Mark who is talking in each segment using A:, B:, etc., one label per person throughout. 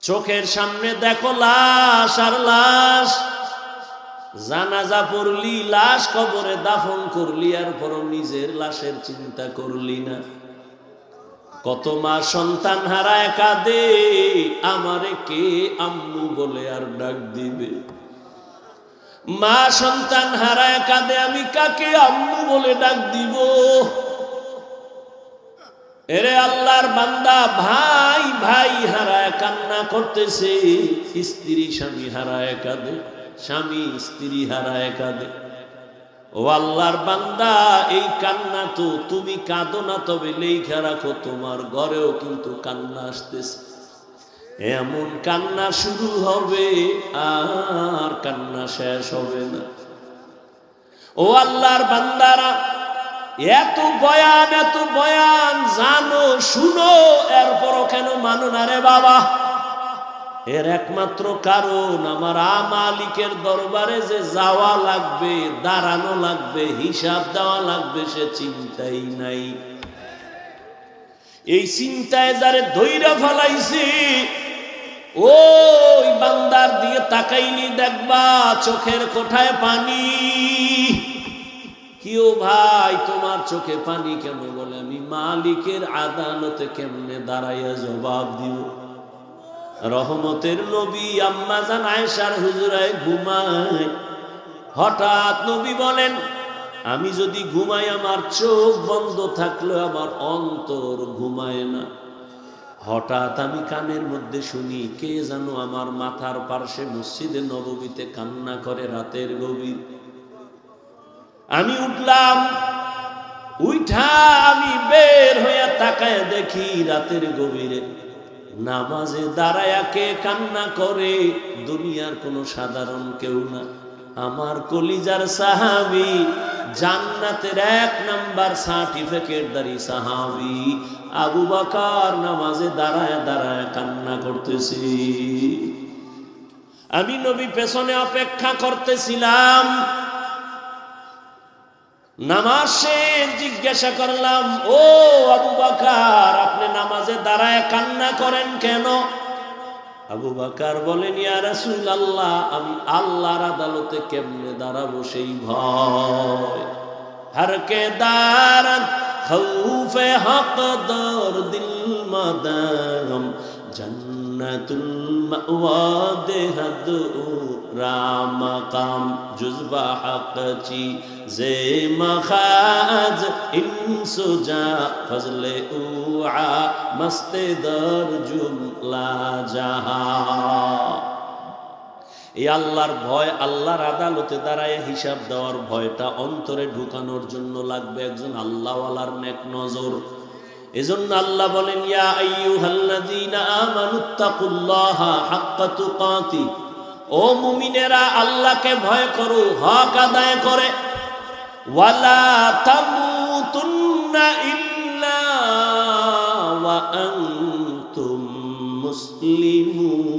A: চোখের সামনে দেখো লাশ আর লাশ, জানাজা পড়লি, লাশ কবরে দাফন করলি, আর পরও নিজের লাশের চিন্তা করলি না। কত মা সন্তান হারায় কাঁদে, আমারে কে আম্মু বলে আর ডাক দিবে। মা সন্তান হারায় কাঁদে, আমি কাকে আম্মু বলে ডাক দিব? এরে আল্লাহর বান্দা, ভাই ভাই হারায় কান্না করতেছে, স্ত্রী স্বামী হারায় কাঁদে, স্বামী স্ত্রী হারায় কাঁদে। ও আল্লাহর বান্দা, এই কান্না তো তুমি কাঁদো না, তবে লেখা রাখো তোমার ঘরেও কিন্তু কান্না আসতেছে। এমন কান্না শুরু হবে আর কান্না শেষ হবে না। ও আল্লাহর বান্দারা, এত বয়ান জানো শুনো, এরপরও কেন মানো না রে বাবা? এর একমাত্র কারণ, আমার মালিকের দরবারে যে যাওয়া লাগবে, দাঁড়ানো লাগবে, হিসাব দেওয়া লাগবে, সে চিন্তাই নাই। এই চিন্তায় যারে ধৈর্য ফেলাইছি, ওই বান্দার দিয়ে তাকাইলি দেখবা চোখের কোঠায় পানি। কিও ভাই, তোমার চোখে পানি কেন? বলে আমি মালিকের আদালতে কেমনে দাঁড়াইয়া জবাব দিব। রহমতের নবী আম্মা জান আয়েশার হুজরায় ঘুমায়, হঠাৎ নবী বলেন, আমি যদি ঘুমাই, আমার চোখ বন্ধ থাকলে আমার অন্তর ঘুমায় না। হঠাৎ আমি কানের মধ্যে শুনি, কে জানো আমার মাথার পার্শ্বে মসজিদে নববীতে কান্না করে রাতের গভীর। আমি উঠলাম, উঠা আমি বের হইয়া তাকায় দেখি রাতের গভীরে নামাজে দাঁড়ায়া কে কান্না করে? দুনিয়ার কোনো সাধারণ কেউ না, আমার কলিজার সাহাবী, জান্নাতের 1 নাম্বার সার্টিফিকেটধারী সাহাবী আবু বকর নামাজে দাঁড়ায়া দাঁড়ায়া কান্না করতেছি। আমি নবী পেছনে অপেক্ষা করতেছিলাম। নামাজ শেষ, জিজ্ঞাসা করলাম, ও আবু বকর, আপনি নামাজে দাঁড়ায় কান্না করেন কেন? আবু বকর বলেন, ইয়া রাসূলুল্লাহ, আমি আল্লাহর আদালতে কেমনে দাঁড়াবো সেই ভয়। হর কে দারত খৌফে হক দর দিল মাদাম, জান্নাতুল মাওয়া দেহাদ রামাকাম, জুজবা হকচি জে মখাজ ইনসুজা ফজলে উআ মস্তে দর জুমলা জাহা। এই আল্লাহর ভয়, আল্লাহর আদালতে দাঁড়ায় হিসাব দেওয়ার ভয়টা অন্তরে ঢুকানোর জন্য লাগবে একজন আল্লাহওয়ালার নেক নজর। এজন্য আল্লাহ বলেন, ইয়া আইয়ুহাল্লাযীনা আমানুত্তাকুল্লাহা হাক্কা তুকাতি, ও মুমিনেরা আল্লাহকে ভয় করো হক আদায় করে। ওয়ালা তামুতুন্না ইল্লা ওয়া আনতুম মুসলিমুন।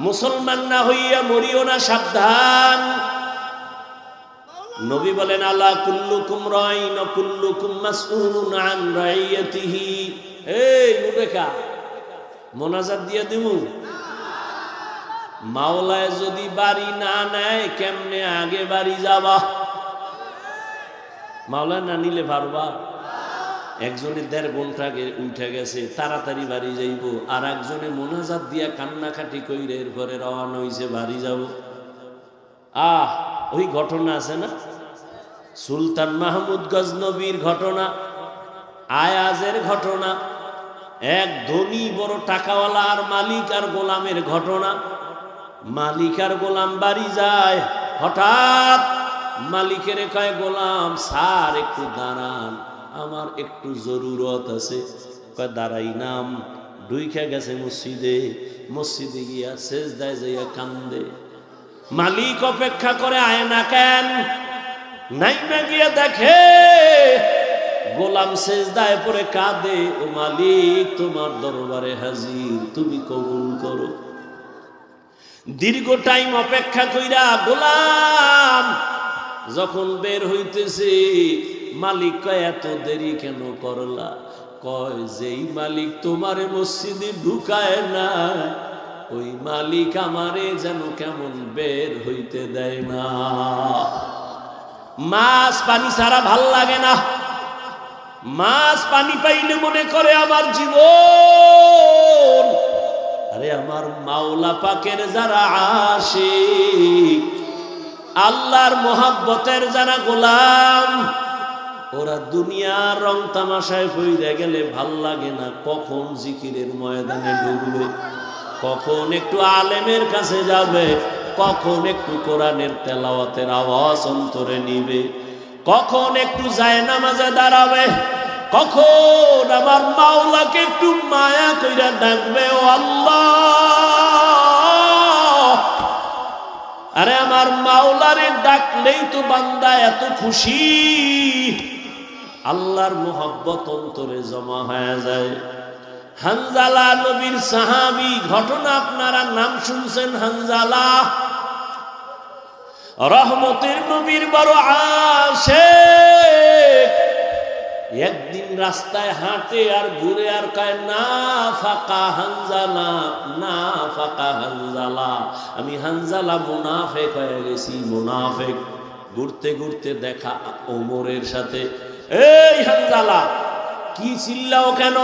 A: মুসলমান না হইয়া মরিও না, সাবধান। নবী বলেন, আলা কুল্লুকুম রাইন ওয়া কুল্লুকুম মাসউলুন আন রাইয়াতিহি। এই মুদেকা মোনাজাত দিয়ে দিমু, মাওলায় যদি বাড়ি না নেয় কেমনে আগে বাড়ি যাবা? মাওলায় না নিলে পারবা? একজনে 1.5 ঘন্টা আগে উঠে গেছে, তাড়াতাড়ি বাড়ি যাইব, আর একজনে মোনাজাত দিয়া কান্নাকাটি কইরে এরপরে রওনা হইছে বাড়ি যাব। ওই ঘটনা আছে না, সুলতান মাহমুদ গজনবীর ঘটনা, আয়াজের ঘটনা, এক ধনী বড় টাকাওয়ালা আর মালিক আর গোলামের ঘটনা। মালিক আর গোলাম বাড়ি যায়, হঠাৎ মালিকের কয়, গোলাম স্যার একটু দাঁড়ান, আমার একটু জরুরত আছে। কয় দাঁড়াই নাম। ঢুইকা গেছে মসজিদে, মসজিদে গিয়া সেজদায় যাইয়া কান্দে। মালিক অপেক্ষা করে, আয় না কেন? নাইমা গিয়া দেখে গোলাম সেজদায় পড়ে কাঁদে, ও মালিক তোমার দরবারে হাজির, তুমি কবুল করো। দীর্ঘ টাইম অপেক্ষা কইরা গোলাম যখন বের হইতেছে, মালিক কয় এত দেরি কেন করলা? কয় যেই মালিক তোমারে মসজিদে ঢুকায় না ওই মালিক আমারে যেন কেমন বের হইতে দেয় না। মাছ পানি ছাড়া ভাল লাগে না। মাছ পানি পাইলে মনে করে আমার জীবন। আরে আমার মাওলা পাকের যারা আশিক, আল্লাহর মোহাব্বতের যারা গোলাম, ওরা দুনিয়ার রং তামাশায় পইরা গেলে ভাল লাগে না। কখন জিকিরের ময়দানে ঢুকবে, কখন একটু আলেমের কাছে যাবে, কখন একটু কোরআনের তেলাওয়াতের আওয়াজ অন্তরে নিবে, কখন একটু জায়নামাজে দাঁড়াবে, কখন আমার মাওলাকে একটু মায়া কইরা ডাকবে, ও আল্লাহ। আরে আমার মাওলারে ডাকলেই তো বান্দা এত খুশি, আল্লাহর মোহাব্বত অন্তরে জমা হয়ে যায়। হানজালা নবীর সাহাবী, ঘটনা আপনারা নাম শুনছেন। হানজালা রহমতের নবীর বড় আশিক। একদিন রাস্তায় হাঁটে আর ঘুরে আর কয়, না ফাকা হানজালা, না ফাকা হানজালা, আমি হানজালা মুনাফিক হয়ে গেছি, মুনাফিক। ঘুরতে ঘুরতে দেখা ওমরের সাথে। এই হানজালা, কি চিল্লাও কেন?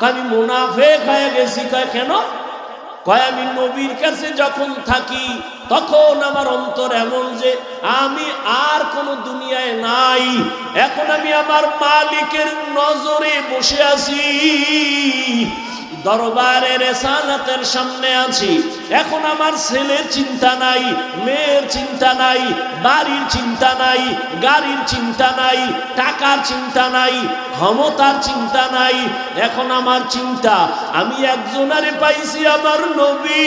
A: আমি মুনাফিক হয়ে গেছি। কয় কেন? কয় আমি নবীর কাছে যখন থাকি তখন আমার অন্তর এমন যে আমি আর কোন দুনিয়ায় নাই, এখন আমি আমার মালিকের নজরে বসে আছি, দরবারে রিসালাতের সামনে আছি। এখন আমার ছেলের চিন্তা নাই, মেয়ের চিন্তা নাই, বাড়ির চিন্তা নাই, গাড়ির চিন্তা নাই, টাকার চিন্তা নাই, ক্ষমতার চিন্তা নাই। এখন আমার চিন্তা আমি একজনারে পাইছি, আমার নবী।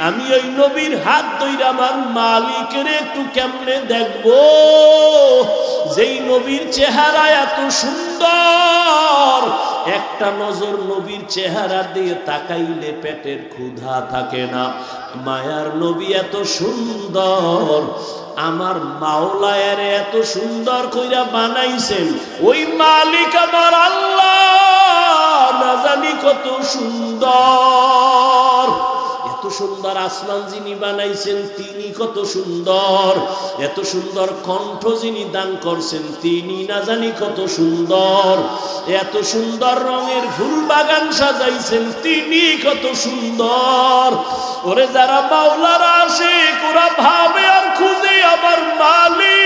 A: আমি ওই নবীর হাত ধরে আমার মালিকের একটু কেমনে দেখবো, যেই নবীর চেহারা এত সুন্দর, একটা নজর নবীর চেহারা দিয়ে তাকাইলে পেটের ক্ষুধা থাকে না। মায়ার নবী এত সুন্দর, আমার মাওলায়ের এত সুন্দর কইরা বানাইছেন, ওই মালিক আমার আল্লাহ না জানি কত সুন্দর। এত সুন্দর আসমান যিনি বানাইছেন তিনি কত সুন্দর, এত সুন্দর কণ্ঠ যিনি দান করছেন তিনি না জানি কত সুন্দর, এত সুন্দর রঙের ফুল বাগান সাজাইছেন তিনি কত সুন্দর। ওরে যারা মাওলার আশিক ওরা ভাবে আর খুঁজে আমার মালিক,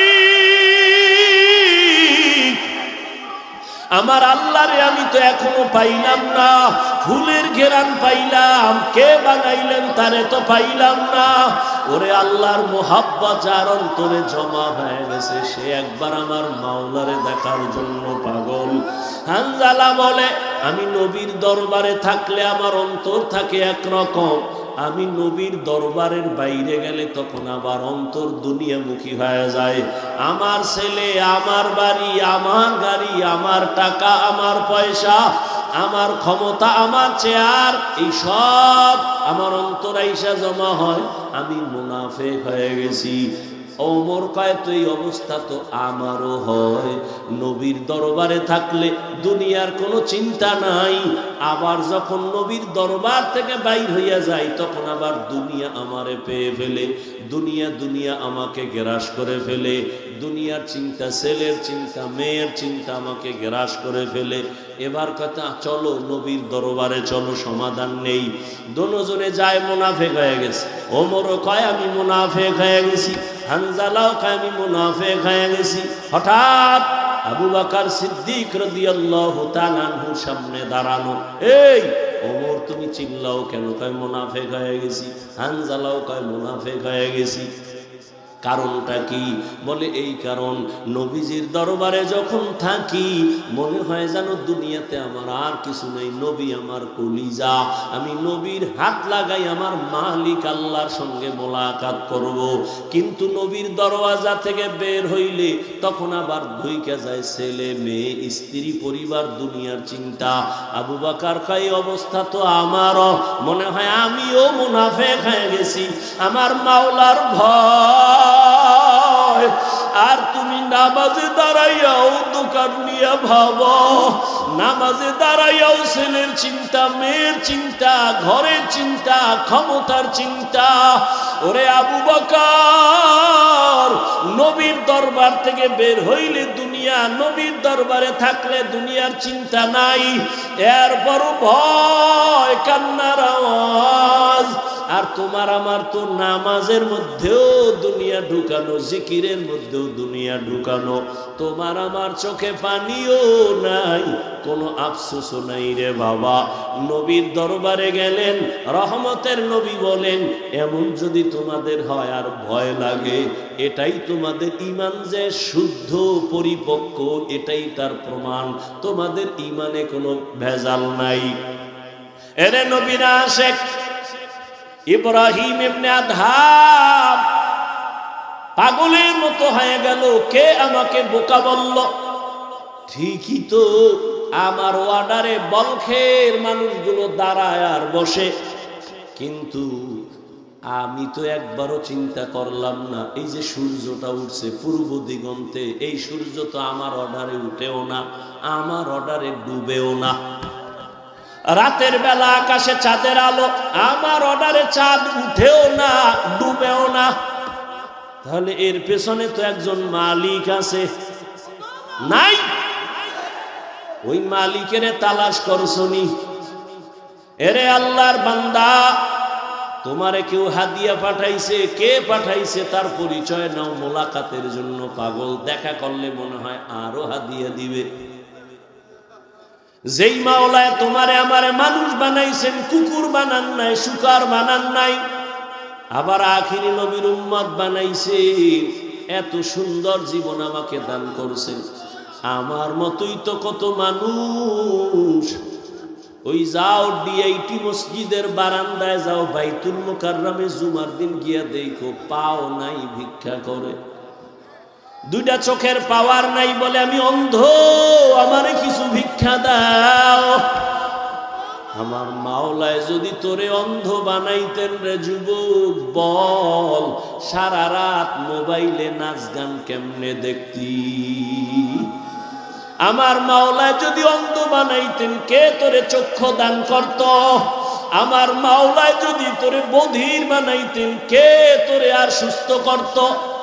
A: আমার আল্লাহরে আমি তো এখনো পাইলাম না। ফুলের ঘেরান পাইলাম, কে বানাইলেন তারে তো পাইলাম না। ওরে আল্লাহর মোহাব্বত যার অন্তরে জমা হয়ে গেছে, সে একবার আমার মাওলারে দেখার জন্য পাগল। হানজালা বলে, আমি নবীর দরবারে থাকলে আমার অন্তর থাকে একরকম, আমি নবীর দরবারের বাইরে গেলে তখন আবার অন্তর দুনিয়ামুখী হয়ে যায়। আমার ছেলে, আমার বাড়ি, আমার গাড়ি, আমার টাকা, আমার পয়সা, আমার ক্ষমতা, আমার চেয়ার, এই সব আমার অন্তর আইসা জমা হয়, আমি মুনাফিক হয়ে গেছি। ওমর কয়, তো এই অবস্থা তো আমারও হয়। নবীর দরবারে থাকলে দুনিয়ার কোনো চিন্তা নাই, আবার যখন নবীর দরবার থেকে বাইর হইয়া যায় তখন আবার দুনিয়া আমারে পেয়ে ফেলে, দুনিয়া দুনিয়া আমাকে গ্রাস করে ফেলে, দুনিয়ার চিন্তা, ছেলের চিন্তা, মেয়ের চিন্তা আমাকে গ্রাস করে ফেলে। এবার কথা, চলো নবীর দরবারে চলো, সমাধান নেই। দোনোজনে যায়, মুনাফিক হয়ে গেছে। ওমরও কয় আমি মুনাফিক হয়ে গেছি, হানজালাও কয় আমি মুনাফিক হয়ে গেছি। হঠাৎ আবু বকর সিদ্দিক রাদিয়াল্লাহু তাআলা আনহুর সামনে দাঁড়ানো। এই ওমর, তুমি চিল্লাও কেন? কয় মুনাফিক হয়ে গেছি। হানজালাও কয় মুনাফিক হয়ে গেছি। কারণটা কি? বলে এই কারণ, নবীজির দরবারে যখন থাকি মনে হয় যেন দুনিয়াতে আমার আর কিছু নেই, নবী আমার কলিজা, আমি নবীর হাত লাগাই আমার মালিক আল্লাহর সঙ্গে মোলাকাত করব। কিন্তু নবীর দরওয়াজা থেকে বের হইলে তখন আবার ধুইকা যায় ছেলে, মেয়ে, স্ত্রী, পরিবার, দুনিয়ার চিন্তা। আবু বকর কয়, অবস্থা তো আমারও, মনে হয় আমিও মুনাফিক হয়ে গেছি। আমার মাওলার ভয়, আর তুমি নামাজে দাঁড়াইয়াও দোকান নিয়ে ভাবো, নামাজে দাঁড়াইয়াও ছেলের চিন্তা, মেয়ের চিন্তা, ঘরের চিন্তা, ক্ষমতার চিন্তা। ওরে আবু বকর, নবীর দরবার থেকে বের হইলে দুনিয়া, নবীর দরবারে থাকলে দুনিয়ার চিন্তা নাই, এরপরও ভয় কান্নার আওয়াজ। আর তোমার আমার তো নামাজের মধ্যেও দুনিয়া ঢুকানো, জিকিরের মধ্যেও দুনিয়া ঢুকানো। তোমার আমার চোখে পানিও নাই, কোনো আফসোসও নাই রে বাবা। নবীর দরবারে গেলেন, রহমতের নবী বলেন, এমন যদি তোমাদের হয় আর ভয় লাগে, এটাই তোমাদের ঈমান যে শুদ্ধ পরিপক্ক, এটাই তার প্রমাণ। তোমাদের ঈমানে কোনো ভেজাল নাই। এরে নবীরা আশেক ইব্রাহিম ইবনে আদহাম পাগলের মতো হয়ে গেল। কে আমাকে বোকা বলল? ঠিকই তো, আমার ওয়ার্ডারে বলখের মানুষগুলো দাঁড়ায় আর বসে, কিন্তু আমি তো একবারও চিন্তা করলাম না এই যে সূর্যটা উঠছে পূর্ব দিগন্তে, এই সূর্য তো আমার অর্ডারে উঠেও না, আমার অর্ডারে ডুবেও না। রাতের বেলা আকাশে চাঁদের আলো, আমার অর্ডারে চাঁদ উঠেও না, ডুবেও না। তাহলে এর পেছনে তো একজন মালিক আছে, নাই? ওই মালিকের তালাশ করছনি? এরে আল্লাহর বান্দা, তোমারে কেউ হাদিয়া পাঠাইছে, কে পাঠাইছে তার পরিচয় নাও, মোলাকাতের জন্য পাগল, দেখা করলে মনে হয় আরো হাদিয়া দিবে। যেই মাওলায় তোমারে আমারে মানুষ বানাইছেন, কুকুর বানান নাই, শুকার বানান নাই, আবার আখিরি নবীর উম্মত বানাইছে, এত সুন্দর জীবন আমাকে দান করছেন। আমার মতোই তো কত মানুষ, ওই যাও ডিআইটি মসজিদের বারান্দায় যাও, বাইতুল মুকাররমে জুমার দিন গিয়া দেখো, পাও নাই, ভিক্ষা করে। দুইটা চোখের পাওয়ার নাই বলে আমি অন্ধ, আমারে কিছু ভিক্ষা দাও। আমার মাওলায় যদি তোরে অন্ধ বানাইতেন রে যুবক, বল সারা রাত মোবাইলে নাচ গান কেমনে দেখতি? আমার মাওলায় যদি অন্ধ বানাইতেন, কে তোরে চক্ষু দান করত? আমার মাওলায় যদি তোরে বধির বানাইতেন, কে তোরে আর সুস্থ করত?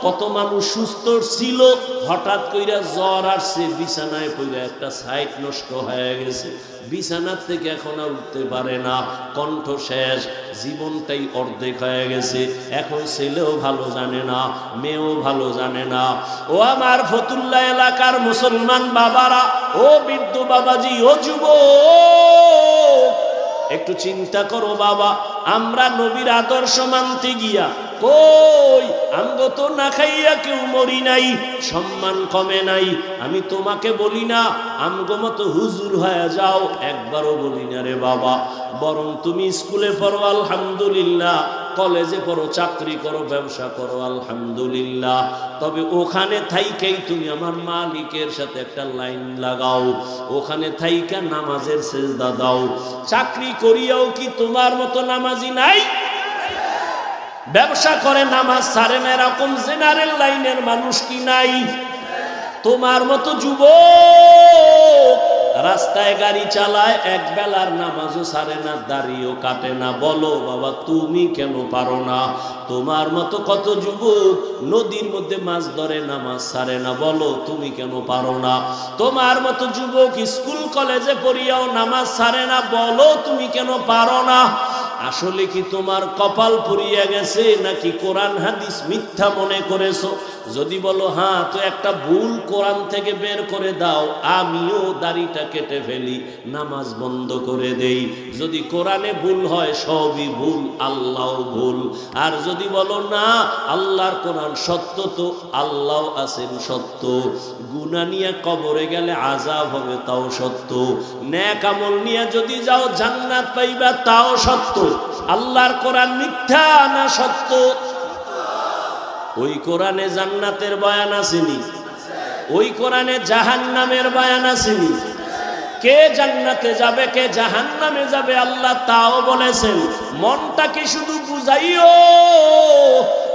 A: কত মানুষ সুস্থ ছিল, হঠাৎ কইরা জ্বর আসছে, বিছানায় পড়ে একটা সাইট নষ্ট হয়ে গেছে, বিছানার থেকে এখন আর উঠতে পারে না, কণ্ঠ শেষ, জীবনটাই অর্ধেক হয়ে গেছে। এখন ছেলেও ভালো জানে না, মেয়েও ভালো জানে না। ও আমার ফতুল্লাহ এলাকার মুসলমান বাবারা, ও বৃদ্ধ বাবাজি, ও যুবক, একটু চিন্তা করো বাবা, আমরা নবীর আদর্শ মানতে গিয়া কই আমগো তো না খাইয়া কেউ মরি নাই, সম্মান কমে নাই। আমি তোমাকে বলি না আমগো মতো হুজুর হয়ে যাও, একবারও বলি না রে বাবা। বরং তুমি স্কুলে পড়ো আলহামদুলিল্লাহ, কলেজে পড়ো, চাকরি করো, ব্যবসা করো আলহামদুলিল্লাহ, তবে ওখানে থাইকেই তুমি আমার মালিকের সাথে একটা লাইন লাগাও, ওখানে থাইকা নামাজের সেজদা দাও। চাকরি করিয়াও কি তোমার মতো নামাজি নাই? ব্যবসা করে নামাজ ছাড়ে না এরকম জেনারেল লাইনের মানুষ কি নাই? তোমার মতো যুবক রাস্তায় গাড়ি চালায়, এক বেলার নামাজও ছাড়ে না, দাড়িও কাটে না। বলো বাবা তুমি কেন পারো না? তোমার মতো কত যুবক নদীর মধ্যে মাছ ধরে, নামাজ ছাড়ে না, বলো তুমি কেন পারো না? তোমার মতো যুবক স্কুল কলেজে পড়িয়াও নামাজ ছাড়ে না, বলো তুমি কেন পারো না? আসলে কি তোমার কপাল পুড়িয়া গেছে, নাকি কোরআন হাদিস মিথ্যা মনে করেছো? যদি বলো হ্যাঁ, তো একটা ভুল কোরআন থেকে বের করে দাও, আমিও দাড়িটা কেটে ফেলি, নামাজ বন্ধ করে দেই। যদি কোরআনে ভুল হয় সবই ভুল, আল্লাহ ভুল। আর যদি বলো না আল্লাহর কোরআন সত্য, তো আল্লাহ আছেন সত্য, গুনাহ নিয়ে কবরে গেলে আযাব হবে তাও সত্য, নেক আমল নিয়ে যদি যাও জান্নাত পাইবা তাও সত্য। আল্লাহর কোরআন মিথ্যা না সত্য? ওই কোরআনে জান্নাতের বয়ান আসেনি, ওই কোরআনে জাহান্নামের বয়ান আসেনি। কে জান্নাতে যাবে, কে জাহান্নামে যাবে আল্লাহ তাও বলেছেন। মনটাকে শুধু বুঝাইও,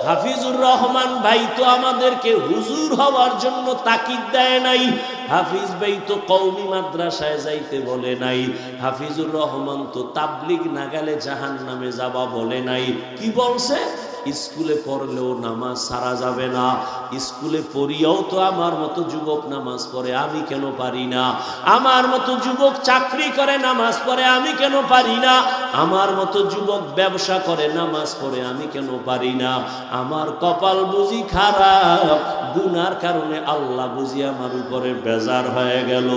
A: হাফিজুর রহমান ভাই তো আমাদেরকে হুজুর হওয়ার জন্য তাকিদ দেয় নাই, হাফিজ ভাই তো কওমি মাদ্রাসায় যাইতে বলে নাই, হাফিজুর রহমান তো তাবলিগ না গেলে জাহান্নামে যাবা বলে নাই। কি বলছে? স্কুলে পড়লেও নামাজ ছাড়া যাবে না, স্কুলে পড়িয়াও তো আমার মতো যুবক নামাজ পড়ে, আমি কেন পারি না? আমার মতো যুবক চাকরি করে নামাজ পড়ে, আমি কেন পারি না? আমার মতো যুবক ব্যবসা করে নামাজ পড়ে, আমি কেন পারি না? আমার কপাল বুঝি খারাপ, গুনার কারণে আল্লাহ বুঝি আমার উপরে বেজার হয়ে গেল।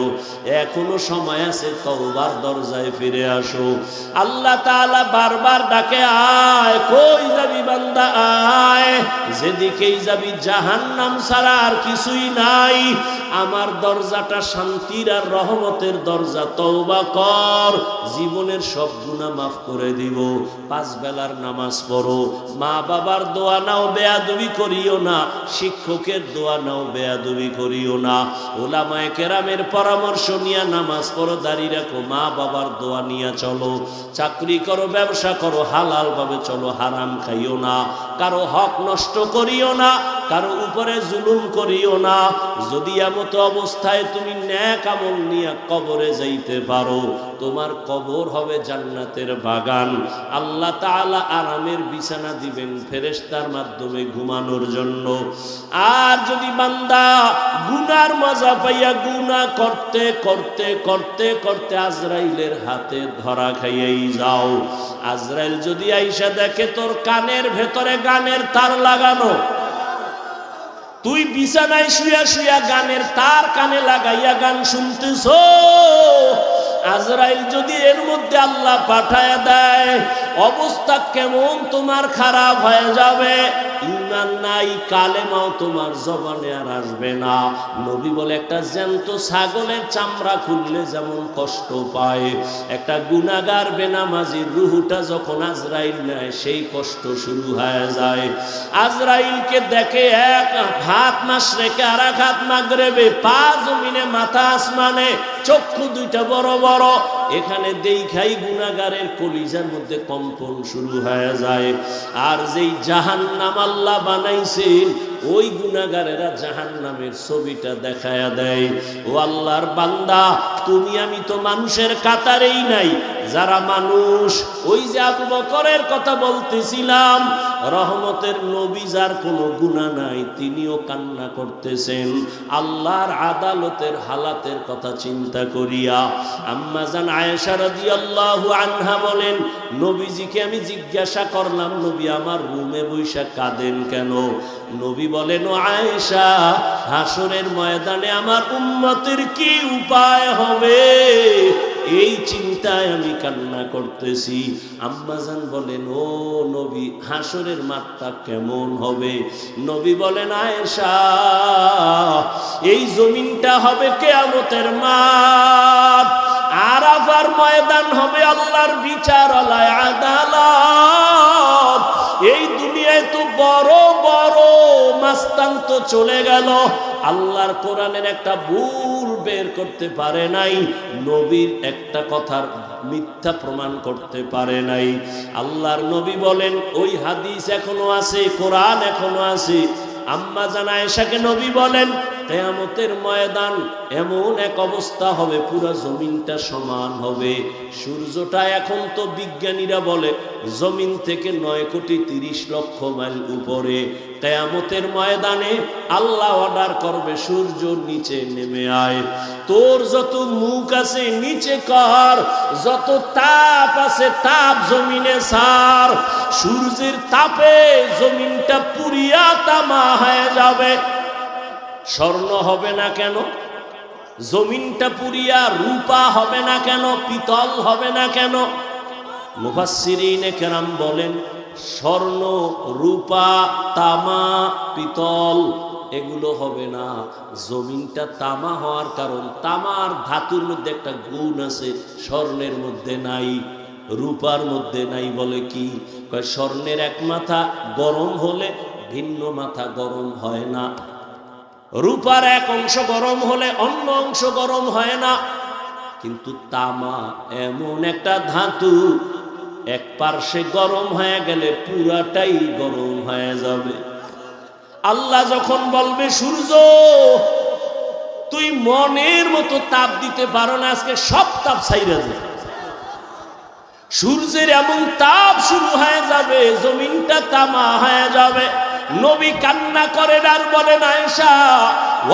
A: এখনো সময় আছে, তওবার দরজায় ফিরে আসো। আল্লাহ তাআলা বারবার ডাকে, আয়, কই যাবি বান্দা, আয়, যেদিকেই যাবি জাহান্নাম ছাড়া আর কিছুই নাই। আমার দরজাটা শান্তির আর রহমতের দরজা, তওবা কর, জীবনের সব গুনাহ মাফ করে দিব। 5 বেলার নামাজ পড়ো, মা বাবার দোয়া নাও, বেয়াদবি করিও না, শিক্ষকের দোয়া নাও, বেয়াদবি করিও না, উলামায়ে কেরামের পরামর্শ নিয়ে নামাজ পড়ো, দাঁড়িয়ে রাখো, মা বাবার দোয়া নিয়ে চলো, চাকরি করো, ব্যবসা করো, হালাল ভাবে চলো, হারাম খাইও না, কারো হক নষ্ট করিও না, কারো উপরে জুলুম করিও না। যদি এমত অবস্থায় তুমি নেক আমল নিয়ে কবরে যাইতে পারো, তোমার কবর হবে জান্নাতের বাগান। আল্লাহ তাআলা আরামের বিছানা দিবেন ফেরেশতার মাধ্যমে ঘুমানোর জন্য। আর যদি বান্দা গুনার মজা পাইয়া গুনাহ করতে করতে করতে করতে আজরাইলের হাতে ধরা খাইয়াই যাও, আজরাইল যদি আইসা দেখে তোর কানের ভেতরে গানের তার লাগানো, তুই বিছানায় শুয়া শুয়া গানের তার কানে লাগাইয়া গান শুনতেছ, আজরাইল যদি এর মধ্যে আল্লাহ পাঠায় দেয়, অবস্থা কেমন তোমার খারাপ হয়ে যাবে। ঈমান নাই, কালেমাও তোমার জবানে আর আসবে না। নবী বলে, একটা জ্যান্ত ছাগলের চামড়া খুললে যেমন কষ্ট পায়, একটা গুনাহগার বেনামাজির রুহটা যখন আজরাইল নেয়, সেই কষ্ট শুরু হয়ে যায়। আজরাইলকে দেখে এক হাত মাশরিকে আর এক হাত মাগরিবে, পা জমিনে মাথা আসমানে, চক্ষু দুইটা বড় বড়। এখানে দেখাই গুনাহগারের কলিজার মধ্যে কম্পন শুরু হয়ে যায়। আর যেই জাহান্নাম আল্লাহ বানাইছেন, ওই গুনাহগারেরা জাহান্নামের ছবিটা দেখায়া দেয়। ও আল্লাহর বান্দা, তুমি আমি তো মানুষের কাতারেই নাই। যারা মানুষ, ওই যে আবু বকরের কথা বলতেছিলাম, রহমতের নবী, যার কোনো গুনাহ নাই, তিনিও কান্না করতেছেন আল্লাহর আদালতের হালাতের কথা চিন্তা করিয়া। আম্মা জান আয়েশা রাদিয়াল্লাহু আনহা বলেন, নবীজিকে আমি জিজ্ঞাসা করলাম, নবী আমার রুমে বৈশা কাঁদেন কেন? নবী বলেন, ও আয়েশা, হাসরের ময়দানে আমার উম্মতের কি উপায় হবে, এই চিন্তায় আমি কান্না করতেছি। আম্মাজান বলেন, ও নবী, হাসরের মাঠটা কেমন হবে? নবী বলেন, আয়েশা, এই জমিনটা হবে কিয়ামতের মাঠ, আরাফার ময়দান হবে আল্লাহর বিচারালয়, আদালত। এই দুনিয়ায় তো বড় বড় মাস্তান তো চলে গেল, আল্লাহর কোরআনের একটা ভুল বের করতে পারে নাই, নবীর একটা কথার মিথ্যা প্রমাণ করতে পারে নাই। আল্লাহর নবী বলেন, ওই হাদিস এখনো আছে, কোরআন এখনো আছে। আম্মা জান আয়েশাকে নবী বলেন, কিয়ামতের ময়দান এমন এক অবস্থা হবে, পুরো জমিনটা সমান হবে। সূর্যটা এখন তো বিজ্ঞানীরা বলে জমিন থেকে 9,30,00,000 মাইল উপরে। কিয়ামতের ময়দানে আল্লাহ অর্ডার করবে, সূর্য নিচে নেমে আয়, তোর যত মুখ আছে নিচে কর, যত তাপ আছে তাপ জমিনে ছাড়। সূর্যের তাপে জমিনটা পুরিয়া তামা হয়ে যাবে। স্বর্ণ হবে না কেন? জমিনটা পুরিয়া রূপা হবে না কেন? পিতল হবে না কেন? মুফাসসিরিনে কেরাম বলেন, স্বর্ণ, রূপা, তামা, পিতল এগুলো হবে না। জমিনটা তামা হওয়ার কারণ, তামার ধাতুর মধ্যে একটা গুণ আছে, স্বর্ণের মধ্যে নাই, রূপার মধ্যে নাই। বলে কি? স্বর্ণের এক মাথা গরম হলে ভিন্ন মাথা গরম হয় না, রূপার এক অংশ গরম হলে অন্য অংশ গরম হয় না। কিন্তু তামা এমন একটা ধাতু, এক পার্শ্বে গরম হয়ে গেলে পুরাটাই গরম হয়ে যাবে। আল্লাহ যখন বলবে সূর্য তুই মনের মতো তাপ দিতে পারো না, আজকে সব তাপ ছাইরা যাবে। সূর্যের এমন তাপ শুরু হয়ে যাবে, জমিনটা তামা হয়ে যাবে। নবী কান্না করেন আর বলেন আয়েশা,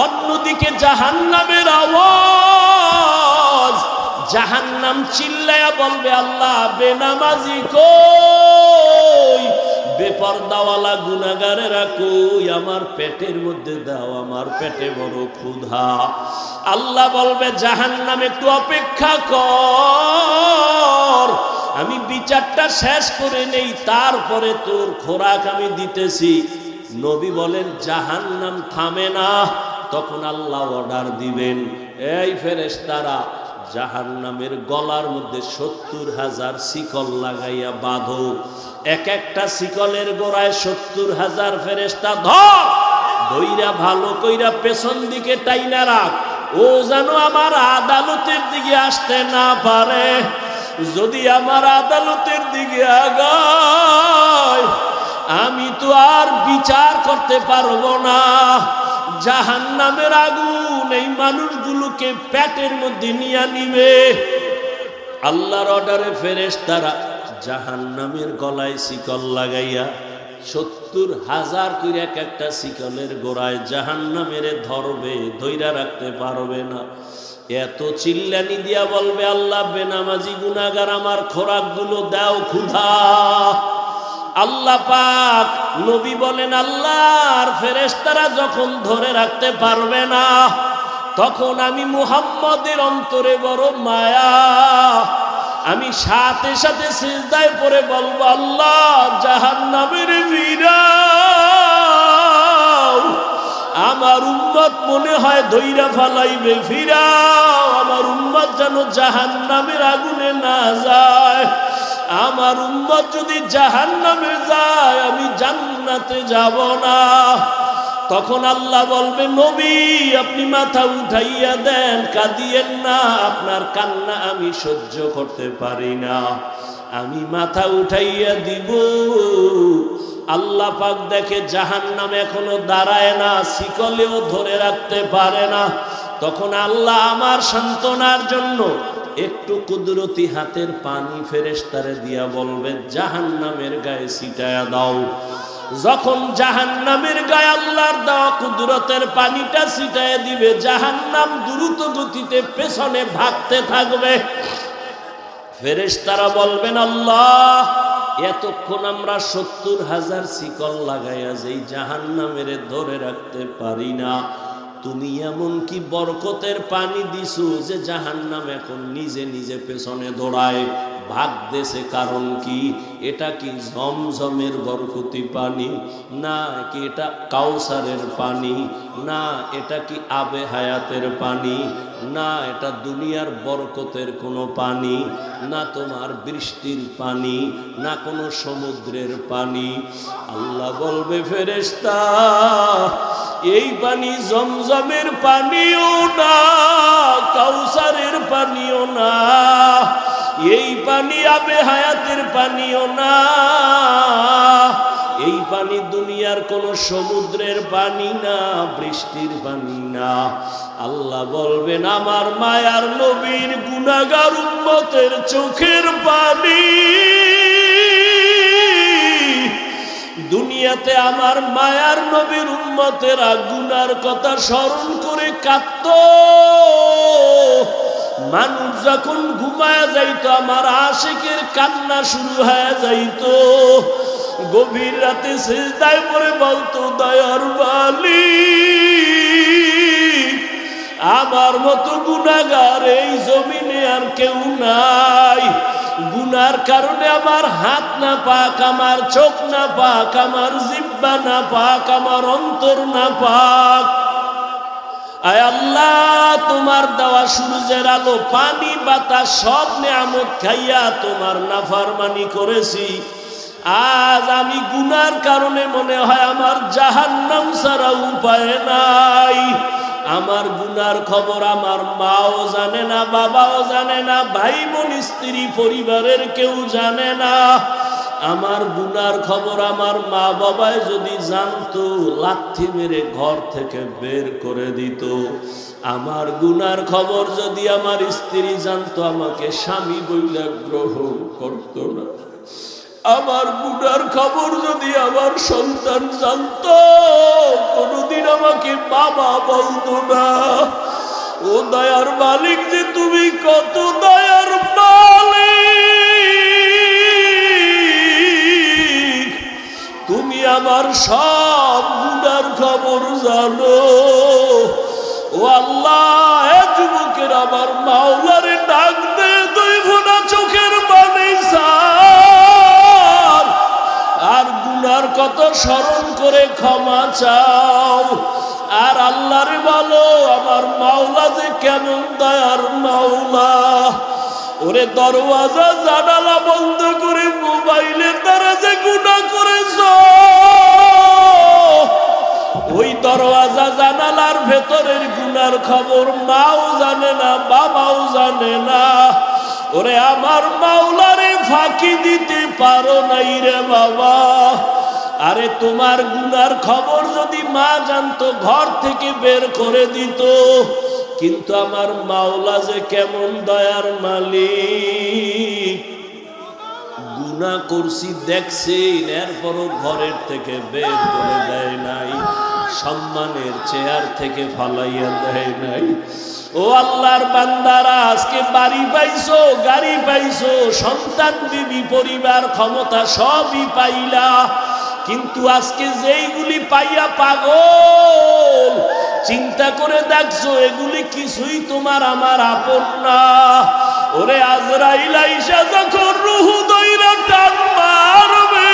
A: অন্যদিকে জাহান্নামের আওয়াজ, জাহান্নাম চিল্লায়া বলবে আল্লাহ বেনামাজি কই, বেপরদাওয়ালা গুনাহগারেরা কই, আমার পেটের মধ্যে দাও, আমার পেটে বড় ক্ষুধা। আল্লাহ বলবে জাহান্নাম একটু অপেক্ষা কর, আমি বিচারটা শেষ করে নেই, তারপরে তোর খোরাক আমি দিতেছি। নবী বলেন জাহান্নাম থামে না, তখন আল্লাহ অর্ডার দিবেন, এই ফেরেশতারা জাহান্নামের গলার মধ্যে 70,000 শিকল লাগাইয়া বাঁধো। এক একটা শিকলের গোড়ায় 70,000 ফেরেশতা ধর, ধইরা ভালো কইরা পেছন দিকে টাইনা রাখ, ও যেন আমার আদালতের দিকে আসতে না পারে। যদি আমার আদালতের দিকে আগায় আমি তো আর বিচার করতে পারবো না। জাহান্নামের আগুন এই মানুষগুলোকে পেটের মধ্যে নিয়ে নিবে। আল্লাহর অর্ডারে ফেরেশতারা জাহান্নামের গলায় শিকল লাগাইয়া 70,000 করে এক একটা শিকলের গোড়ায় জাহান্নামের ধরবে, ধইরা রাখতে পারবে না। এত চিল্লানি দিয়া বলবে আল্লাহ বেনামাজি গুনাহগার আমার খোরাকগুলো দাও, ক্ষুধা। আল্লাহ পাক নবী বলেন আল্লাহর ফেরেশতারা যখন ধরে রাখতে পারবে না, তখন আমি মুহাম্মদের অন্তরে বড় মায়া, আমি সাথে সাথে সিজদায় পড়ে বলবো আল্লাহ জাহান্নামের ফিরাও, আমার উম্মত মনে হয় ধইরা ফালাইবে, ফিরাও, আমার উম্মত যেন জাহান্নামের আগুনে না যায়। আমার উম্মত যদি জাহান্নামে যায় আমি জান্নাতে যাব না। তখন আল্লাহ বলবে নবী আপনি মাথা উঠাইয়া দেন, কাঁদিয়েন না, আপনার কান্না আমি সহ্য করতে পারি না, আমি মাথা উঠাইয়া দিব। আল্লাহ পাক দেখে জাহান্নাম এখনো দাঁড়ায় না, শিকলেও ধরে রাখতে পারে না। তখন আল্লাহ আমার সান্ত্বনার জন্য একটু কুদরতি হাতের পানি ফেরেশতারে দিয়া বলবে জাহান্নামের গায়ে ছিটায়া দাও। যখন জাহান্নামের গায়ে আল্লাহর দেওয়া কুদরতের পানিটা ছিটায়া দিবে, জাহান্নাম দ্রুত গতিতে পেছনে ভাগতে থাকবে। ফেরেশতারা বলবেন আল্লাহ এতক্ষণ আমরা 70,000 শিকল লাগাইয়া যেই জাহান্নামের ধরে রাখতে পারি না, তুমি এমন কি বরকতের পানি দিছো যে জাহান্নাম এখন নিজে নিজে পেছনে দৌড়ায়, ভাগতেছে, কারণ কি? এটা কি জমজমের বরকতি পানি, না কি এটা কাউসারের পানি, না এটা কি আবে হায়াতের পানি, না এটা দুনিয়ার বরকতের কোনো পানি, না তোমার বৃষ্টির পানি, না কোনো সমুদ্রের পানি। আল্লাহ বলবে ফেরেশতা এই পানি জমজমের পানিও না, কাউসারের পানিও না, এই পানি আবে হায়াতের পানিও না, এই পানি দুনিয়ার কোন সমুদ্রের পানি না, বৃষ্টির পানি না। আল্লাহ বলবেন আমার মায়ার নবীর গুনাহগার উম্মতের চোখের পানি। দুনিয়াতে আমার মায়ার নবীর উম্মতেরা গুনার কথা স্মরণ করে কাঁদত, মানুষ যখন ঘুমায় যাইতো আমার আশিকের কান্না শুরু হয়ে যাইতো, গভীর রাতে সিজদায় পড়ে বলতো দয়ার মালিক আমার মতো গুনাহগার এই জমিনে আর কেউ নাই, গুনার কারণে আমার হাত না পাক, আমার চোখ না পাক, আমার জিহ্বা না পাক, আমার অন্তর না পাক। আয় আল্লাহ তোমার দেওয়া সূর্যের আলো, পানি, বাতাস সব নেয়ামত খাইয়া তোমার নাফরমানি করেছি। আজ আমি গুনার কারণে মনে হয় আমার জাহান্নাম ছাড়া উপায় নাই। আমার গুনার খবর আমার মাও জানে না, বাবাও জানে না, ভাই বোন স্ত্রী পরিবারের কেউ জানে না। আমার গুনার খবর আমার মা বাবায় যদি জানতো, লাথি মেরে ঘর থেকে বের করে দিত। আমার গুনার খবর যদি আমার স্ত্রী জানতো, আমাকে স্বামী বইলা গ্রহণ করতো না। আমার গুনার খবর যদি আমার সন্তান জানতো, কোনদিন আমাকে বাবা বলতো না। ও দয়ার মালিক যে তুমি কত দয়ার মালিক, তুমি আমার সব গুনার খবর জানো। ও আল্লাহ, এ যুবকের আমার মাওলারে ডাক দে, দুই ফোঁটা চোখের পানি ছাড়, আর গুনার কত স্মরণ করে ক্ষমা চাও। আর আল্লাহরে বলো, আমার মাওলা যে কেমন দয়ার মাওলা। ওরে দরওয়াজা জানালা বন্ধ করে মোবাইলের দ্বারা যে গুনাহ করেছ, ওই দরওয়াজা জানালার ভেতরের গুনার খবর মাও জানে না, বাবাও জানে না। ওরে আমার মাওলারে ফাঁকি দিতে পারো নাই রে বাবা। আরে তোমার গুনার খবর যদি মা জানতো, ঘর থেকে বের করে দিত। কিন্তু আমার মাওলা যে কেমন দয়ার মালিক, গুনাহ করছি দেখছেন, এরপরও ঘরের থেকে বের করে দেয় নাই, সম্মানের চেয়ার থেকে ফালাইয়া দেয় নাই। ও আল্লাহর বান্দারা, আজকে বাড়ি পাইছো, গাড়ি পাইছো, সন্তান বিবি পরিবার ক্ষমতা সবই পাইলা, কিন্তু আজকে যেইগুলি পাইয়া পাগল, চিন্তা করে দেখছো এগুলি কিছুই তোমার আমার আপন না। ওরে আজরাইল আইসা যখন রূহ দইরা টান মারবে,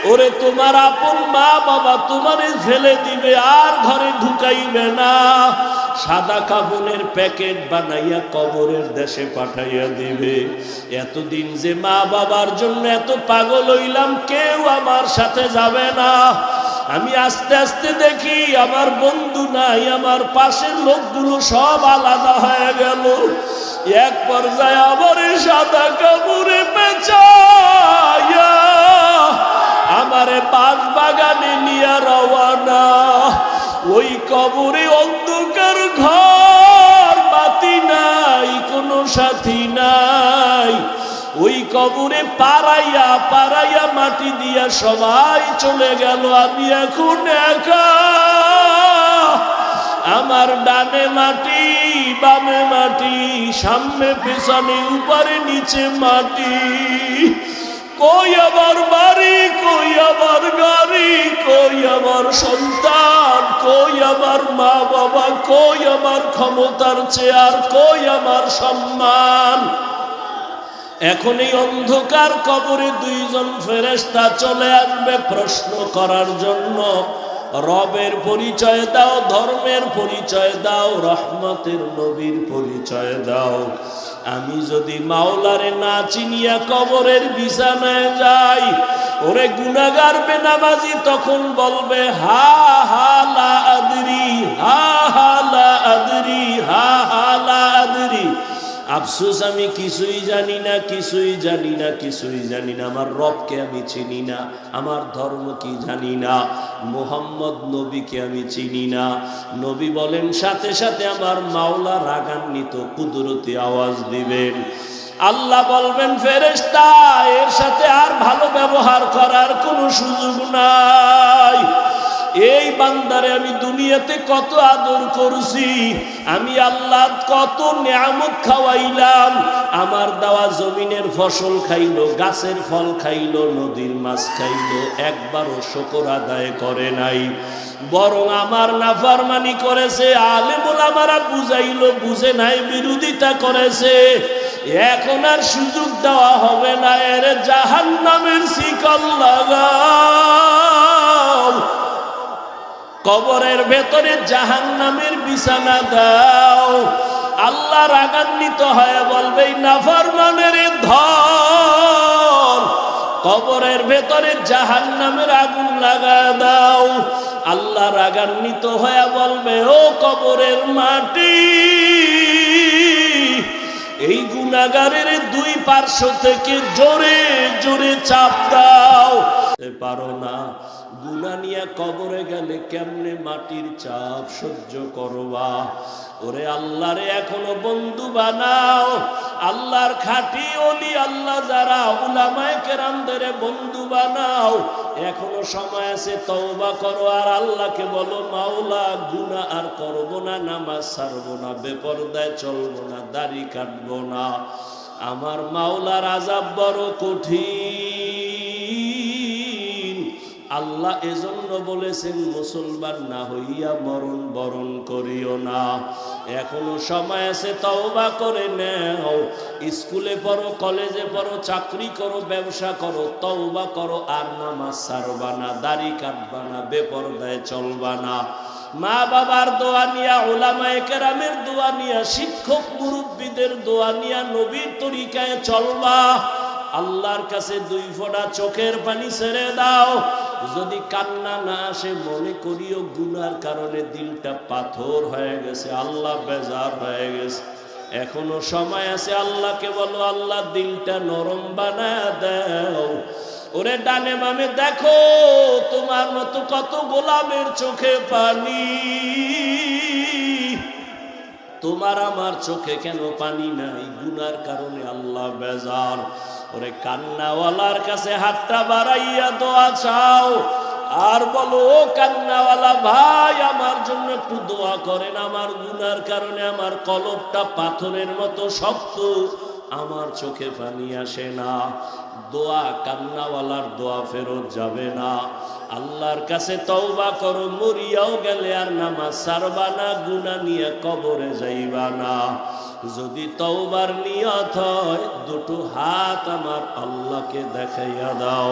A: ওরে তোমার আপন মা বাবা তোমারে ফেলে দিবে, আর ঘরে ঢুকাইবে না। সাদা কাফনের প্যাকেট বানাইয়া কবরের দেশে পাঠাইয়া দিবে। এতদিন যে মা বাবার জন্য এত পাগল হইলাম, কেউ আমার সাথে যাবে না। আমি আস্তে আস্তে দেখি আমার বন্ধু নাই, আমার পাশের লোকগুলো সব আলাদা হয়ে গেল। এক পর্যায়ে আবার সাদা কাপড়ে পেঁচাইয়া আমারে বাগ বাগানে নিয়ে রওয়ানা। ওই কবরে অন্ধকার ঘর, বাতি নাই, কোনো সাথী নাই। ওই কবরে পাড়াইয়া পাড়াইয়া মাটি দিয়া সবাই চলে গেল, আমি এখন একা। আমার ডানে মাটি, বামে মাটি, সামনে পেছনে উপরে নিচে মাটি। কই আমার বাড়ি, কই আমার গাড়ি, কই আমার সন্তান, কই আমার মা বাবা, কই আমার ক্ষমতার চেয়ার, কই আমার সম্মান। এখন এই অন্ধকার কবরে দুইজন ফেরেশতা চলে আসবে প্রশ্ন করার জন্য। রবের পরিচয় দাও, ধর্মের পরিচয় দাও, রহমতের নবীর পরিচয় দাও। আমি যদি মাওলারে না চিনিয়া কবরের বিছানায় যাই, ওরে গুনাহগার বেনামাজি তখন বলবে হা হা লা আদরি, হা হা লা আদরি, হা হা লা আদরি। আফসোস, আমি কিছুই জানি না, কিছুই জানি না, কিছুই জানি না। আমার রবকে আমি চিনি না, আমার ধর্ম কি জানি না, মুহাম্মদ নবীকে আমি চিনি না। নবী বলেন, সাথে সাথে আমার মাওলা রাগান্বিত কুদরতি আওয়াজ দিবেন। আল্লাহ বলবেন, ফেরেশতা, এর সাথে আর ভালো ব্যবহার করার কোনো সুযোগ নাই। এই বান্দারে আমি দুনিয়াতে কত আদর করছি, আমি আল্লাহ কত নিয়ামত খাওয়াইলাম। আমার দেওয়া জমিনের ফসল খাইলো, গাছের ফল খাইলো, নদীর মাছ খাইলো, একবারও শুকর আদায় করে নাই, বরং আমার নাফরমানি করেছে। আলেম ওলামারা বুঝাইলো, বুঝে নাই, বিরোধিতা করেছে। এখন আর সুযোগ দেওয়া হবে না, এর জাহান্নামের শিকল লাগাও, কবরের ভেতরে জাহান্নামের বিছানা দাও। আল্লাহ রাগান্বিত হয়ে বলবে, নাফরমানের ধর, কবরের ভেতরে জাহান্নামের আগুন লাগায় দাও। আল্লাহ রাগান্বিত হয়ে বলবে, ও কবরের মাটি, এই গুনাহগারের দুই পার্শ্ব থেকে জোরে জোরে চাপ দাও। পারো না, গুনাহ নিয়ে কবরে গেলে কেমনে মাটির চাপ সহ্য করবা? ওরে আল্লাহরে এখনো বন্ধু বানাও। আল্লাহর খাঁটি ওলি আল্লাহ যারা, উলামায়ে কেরামদের বন্ধু বানাও। এখনো সময় আছে, তওবা করো আর আল্লাহকে বলো, মাওলা গুনাহ আর করব না, নামাজ ছাড়বো না, বেপরদায় চলবো না, দাড়ি কাটবো না। আমার মাওলার আযাব বড় কঠিন। আল্লাহ এজন্য বলেছেন, মুসলমান না হইয়া মরণ বরণ করিও না। এখনো সময় আছে, তওবা করে নাও। স্কুলে পড়ো, কলেজে পড়ো, চাকরি করো, ব্যবসা করো, তওবা করো আর নামাজ ছাড়বা না, দাড়ি কাটবা না, বেপরদায় চলবা না। মা বাবার দোয়া নিয়া, উলামায়ে কেরামের দোয়া নিয়া, শিক্ষক মুরব্বীদের দোয়া নিয়া নবীর তরিকায় চলবা। আল্লাহর কাছে দুই ফোঁটা চোখের পানি ছেড়ে দাও। যদি কান্না না আসে, মনে করিও গুনার কারণে দিলটা পাথর হয়ে গেছে, আল্লাহ বেজার হয়ে গেছে। এখনো সময় আছে, আল্লাহকে বলো, আল্লাহ দিলটা নরম বানায় দাও। ওরে ডানে বামে দেখো, তোমার মতো কত গোলামের চোখে পানি, তোমার আমার চোখে কেন পানি নাই? গুনার কারণে আল্লাহ বেজার। ওরে কান্নাওয়ালার কাছে হাতটা বাড়াইয়া দোয়া চাও আর বলো, ও কান্নাওয়ালা ভাই, আমার জন্য একটু দোয়া করেন। আমার গুনার কারণে আমার কলবটা পাথরের মতো শক্ত, আমার চোখে পানি আসে না। দোয়া, কান্নাওয়ালার দোয়া ফেরত যাবে না। আল্লাহর কাছে তওবা করো, মরিয়াও গেলে আর নামাজ ছাড়বা না, গুনাহ নিয়ে কবরে যাইবা না। যদি তওবার নিয়ত হয়, দুটো হাত আমার আল্লাহকে দেখাইয়া দাও।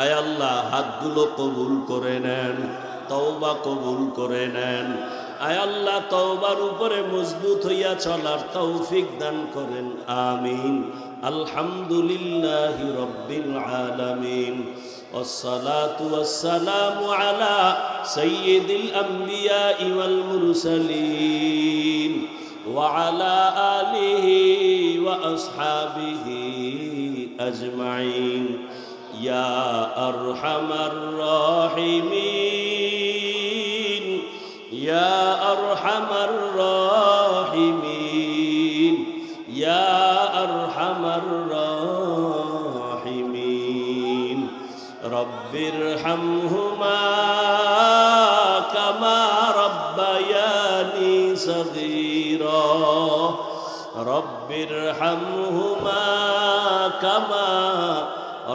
A: আয় আল্লাহ, হাতগুলো কবুল করে নেন, তওবা কবুল করে নেন। আয় আল্লাহ, তওবার উপরে মজবুত হইয়া চলার তৌফিক দান করেন, আমিন। আলহামদুলিল্লাহি রাব্বিল আলামিন। والصلاة والسلام على سيد الأنبياء والمرسلين وعلى آله وأصحابه أجمعين يا أرحم الراحمين يا أرحم الراحمين يا أرحم الراحمين رب ارحمهما كما ربياني صغيرا رب ارحمهما كما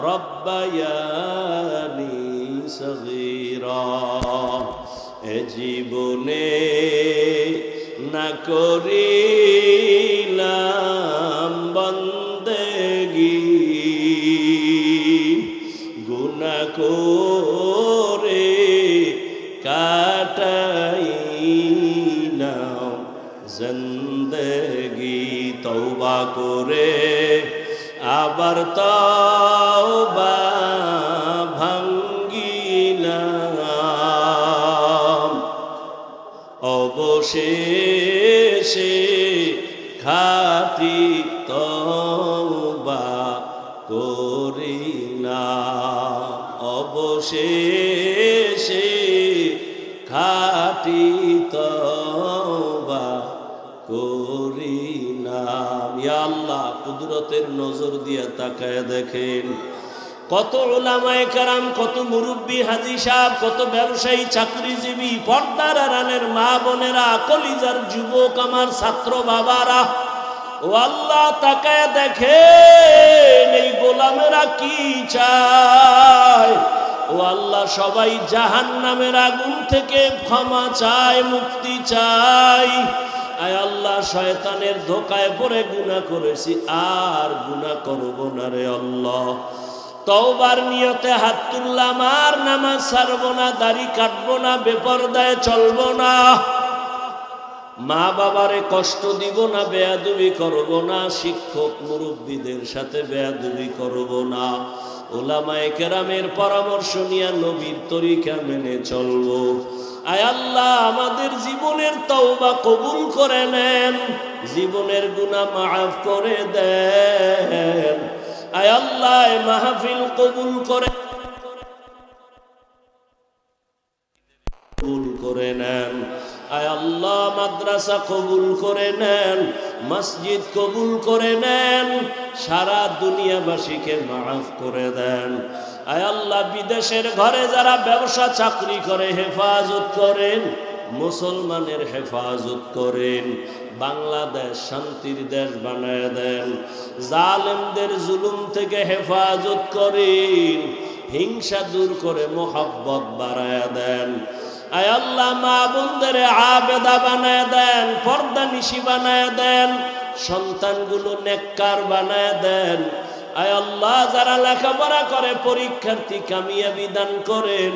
A: ربياني صغيرا এ জীবনে না করিলাম বন্দেগী, গুনাহ করে কাটাইলাম জিন্দেগী। তওবা করে আবার তওবা ভাঙ্গিলাম, অবশেষে খাঁটি তওবা করিলাম, অবশেষে খাঁটি তওবা করিলাম। ইয়া আল্লাহ, কুদরতের নজর দিয়ে তাকায় দেখেন, কত উলামায়ে কেরাম, কত মুরব্বী হাজী সাহেব, কত ব্যবসায়ী, চাকরিজীবী, পর্দার আড়ালের মা বোনেরা, কলিজার যুবক, আমার ছাত্র বাবারা, ও আল্লাহ তাকায় দেখেন এই গোলামেরা কি চায়। ও আল্লাহ, সবাই জাহান্নামের আগুন থেকে ক্ষমা চায়, মুক্তি চায়। আয় আল্লাহ, শয়তানের ধোকায় পড়ে গুনাহ করেছি, আর গুনাহ করব না রে আল্লাহ। তওবার নিয়তে হাত তুললাম, আর নামাজ ছাড়বো না, দাড়ি কাটবো না, বেপরদায় চলবো না। মা বাবারে কষ্ট দিব না, বেয়াদবি করব না, শিক্ষক মুরব্বীদের সাথে বেয়াদবি করব না, উলামায়ে কেরামের পরামর্শ নিয়ে নবীর তরিকা মেনে চলব। আয় আল্লাহ আমাদের জীবনের তওবা কবুল করে নেন, জীবনের গুনাহ মাফ করে দেন। আয় আল্লাহ মাহফিল কবুল করে নেন। আয় আল্লাহ মাদ্রাসা কবুল করে নেন, মসজিদ কবুল করে নেন, সারা দুনিয়াবাসীকে মাফ করে দেন। আয় আল্লাহ বিদেশের ঘরে যারা ব্যবসা চাকরি করে হেফাজত করেন, মুসলমানের হেফাজত করেন, বাংলাদেশ শান্তির দেশ বানায় দেন, জালেমদের জুলুম থেকে হেফাজত করেন, হিংসা দূর করে মোহাব্বত বাড়ায় দেন। আয় আল্লাহ মা বোনদের আবেদা বানায় দেন, পর্দা নিশি বানায় দেন, সন্তানগুলো নেককার বানায় দেন। আয় আল্লাহ যারা লেখাপড়া করে পরীক্ষার্থী কামিয়াবি দান করেন,